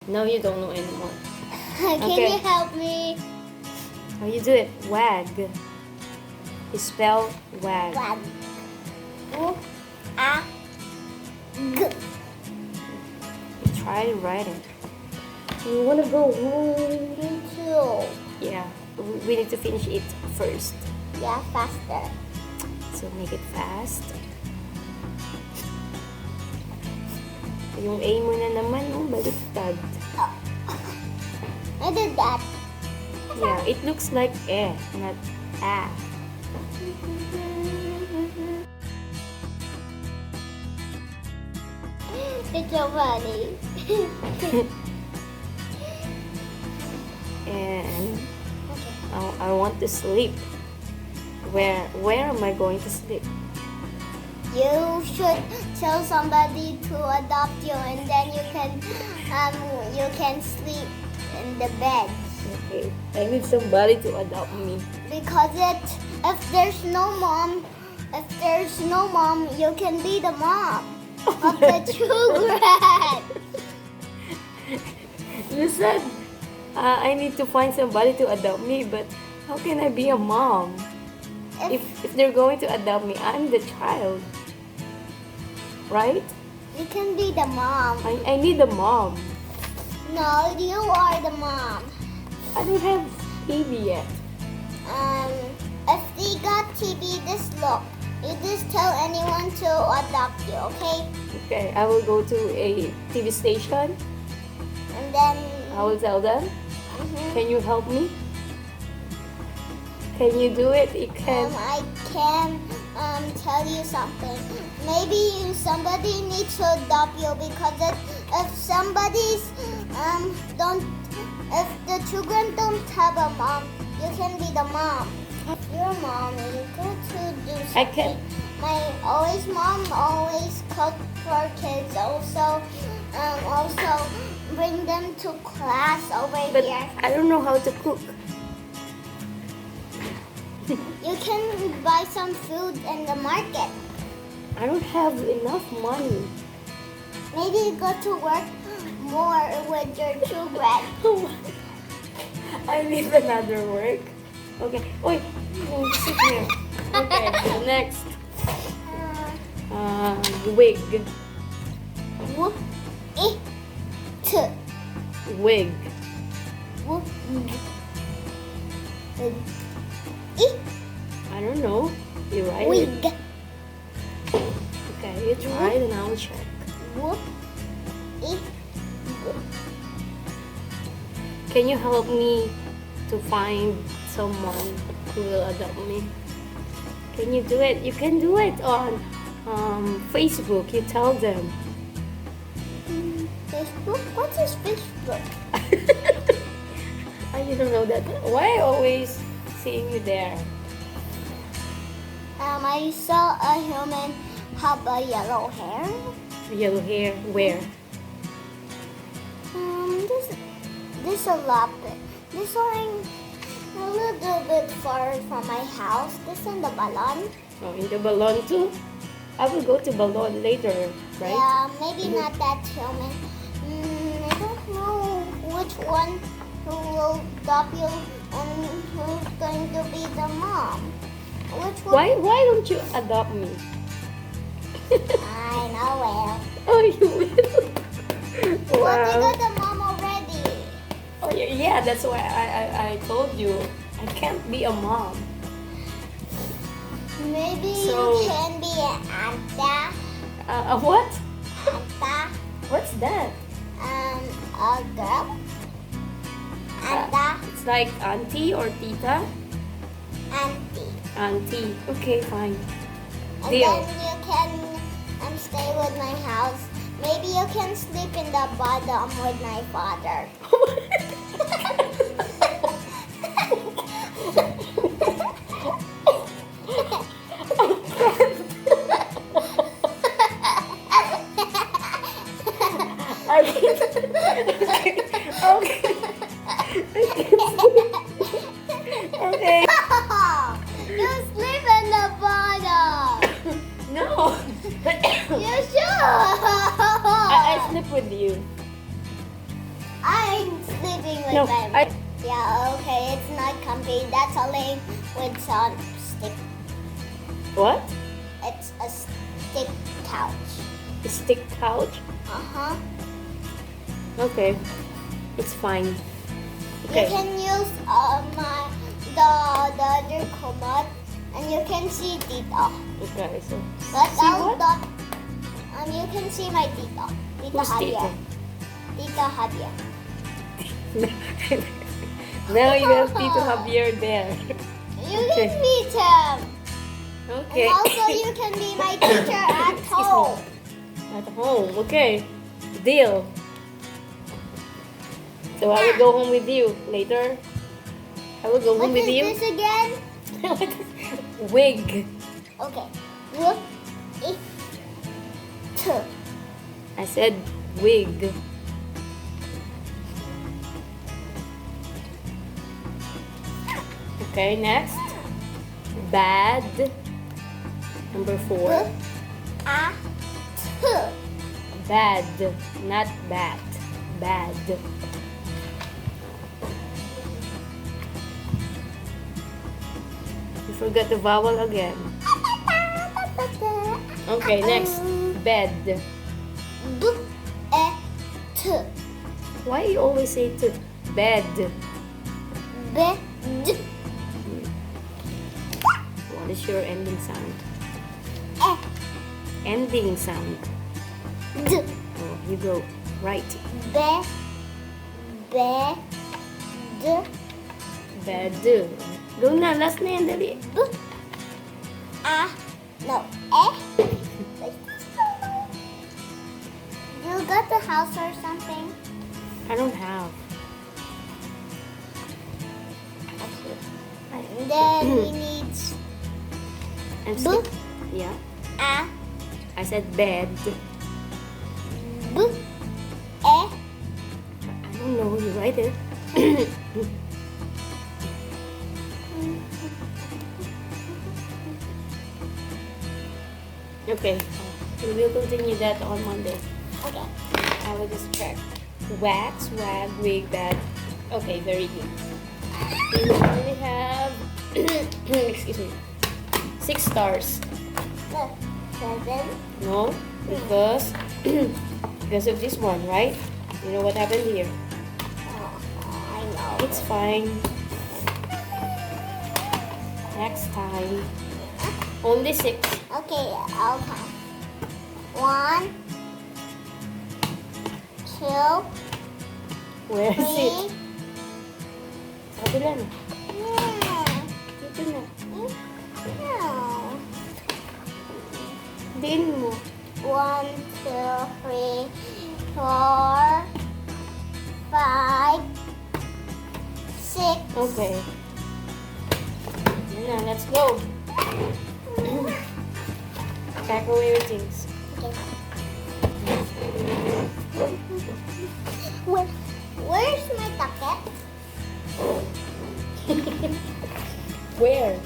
No, you don't know anymore. Can Okay. you help me? How you do it? Wag. You spell wag. Wag. U, A, G. You try to write it. You wanna go home? Me too. Yeah. We need to finish it first. Yeah, faster. So make it fast. Yung A mo na naman, baliktad. I did that. Yeah, it looks like eh, not ah. It's so funny. And Okay. I want to sleep. Where am I going to sleep? You should tell somebody to adopt you, and then you can sleep in the bed. Okay, I need somebody to adopt me. Because if there's no mom, you can be the mom of the children. You said I need to find somebody to adopt me, but how can I be a mom? If they're going to adopt me, I'm the child. Right? You can be the mom. I need a mom. No, you are the mom. I don't have baby yet. If they got TB, just look. You just tell anyone to adopt you, okay? Okay, I will go to a TV station. And then I will tell them. mhm. Can you help me? Can you do it? You can. I can tell you something. Maybe somebody needs to adopt you because if somebody's if the children don't have a mom, you can be the mom. If you're a mom, you go to do something. I can. My mom always cook for kids. Also bring them to class over But here. I don't know how to cook. You can buy some food in the market. I don't have enough money. Maybe you go to work more with your children. I need another work. Okay. Wait. Sit here. Okay. Next. Wig. Whoop, it, Wig. whoop, it, I don't know. You write it. wig, Okay. You try and I'll check. whoop, it, Can you help me to find someone who will adopt me? Can you do it? You can do it on Facebook. You tell them. Facebook. What is Facebook? I don't know that. Why I always seeing you there? I saw a human have a yellow hair. Yellow hair. Where? This a lot. This one a little bit far from my house. This in the balloon. Oh, in the balloon too? I will go to balloon later, right? Yeah, maybe not that human. I don't know which one who will adopt you and who's going to be the mom. Which one? Why don't you adopt me? I know well. Oh, you will. But you Wow. got the mom already. Oh, yeah, that's why I told you I can't be a mom. Maybe So- you can be an Anta. What? Anta. What's that? A girl. Anta. It's like auntie or tita? Auntie. Auntie. Okay, fine. And Deal. then you can stay with my house. Maybe you can sleep in the bottom with my father. I can't. Okay. Okay. You sleep in the bottom. No. You should. I sleep with you. I No, wait. Yeah, okay, it's not comfy. That's a lame with some stick. What? It's a stick couch. A stick couch? Uh-huh. Okay. It's fine. You Okay. can use the other commode and you can see Tita. Okay, so. But See what? you can see my Tita. Tita Who's Javier. Tito? Tita Javier. Now you have Tito Javier there. You Okay. can meet him. Okay. And also you can be my teacher at Excuse me. home. At home, okay. Deal. So I will go home with you later. I will go home What with is you. this again? Wig. Okay. Look. It. I said wig. Okay, next. Bad. Number 4. Bad, not bat. Bad. You forgot the vowel again. Okay, next. Bed. Why you always say to bed? What is your ending sound? Ending sound. Oh, you go right. Bed. Go na, last na yan, dali. No. You got the house or something? I don't have. And then we need I'm B. still, yeah. A. I said bed. B. I don't know. You write it. Okay. We will continue that on Monday. Okay. I will just check. Wax, wag, wig, bad. Okay, very good. We only have excuse me, 6 stars. 7. No, because because of this one, right? You know what happened here? I know. It's fine. Next time. Only 6. Okay, I'll count. 1, 2, Where is 3. it? Sabi lang. Yeah. Dito na. No. Diin mo. 1, 2, 3, 4, 5, 6. Okay. Yan na, let's go. Pack away your things. Where's my bucket? Where?